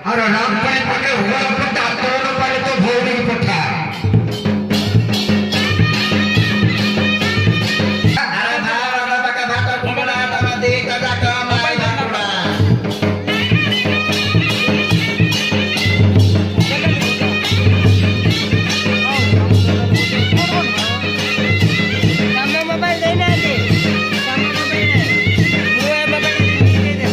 अरे राम पानी पके हुआ पट्टा तोड़ पाले तो भोड़ी पट्टा अरे धारा बका भाटा ठुमला तमा दे कदा कमाई भाटा सामने मोबाइल देना दे सामने मोबाइल है मुए मोबाइल दे दे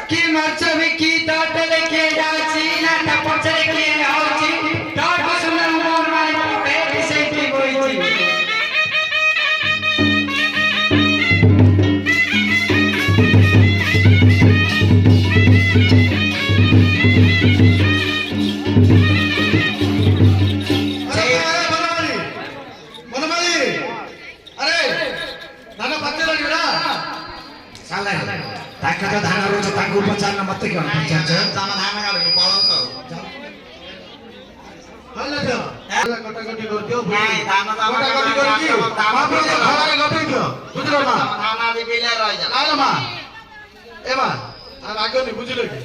की मर्च विकी टोटल के जाची ना टपचरे के आउची टोट सुनन मोर माई पेट से की बोईची मनमाली अरे धान पत्ते लगिरा साला ताका तो धान रोज ताको उपचार न मत क्यों उपचार छ जामा धान गालेको पळाउँछ हल्ला छ हल्ला कटाकटी गर्दियो नाही धान जामा कटाकटी गर्दियो माफले खराले गटिदियो बुझ्लो मा धान आदि बेला रहिजा आलो मा एमा आ लाग्यो नि बुझिलो कि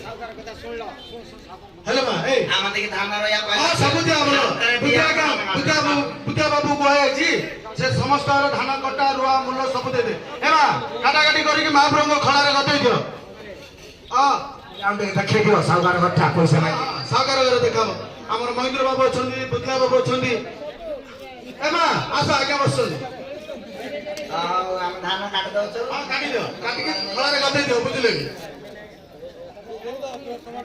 हेलो मा ए आमादेखि धान रया आ सबुति हाम्रो बुद्धा बाबु गएछि से समस्त धान कटा रुआ मूल्य सब दे दे एमा काटाकाटी करिकि महाप्रभुको खडारे गतै दियो आउँदै देखे दियो साउगार गट्टा पैसा नै सागर गरेर देखाओ ଆମର ମହେନ୍ଦ୍ର ବାବୁ ଅଛନ୍ତି ବୁଦ୍ଧା ବାବୁ ଅଛନ୍ତି ଏମା ଆସ ଆଜ୍ଞା ବସଛନ୍ତି ଆଉ ଆମେ ଧାନ କାଟି ଦଉଛୁ ହଁ କାଟି ଦିଅ କାଟିକି ଖଳାରେ ଗଦେଇ ଦିଅ ବୁଝିଲେ କି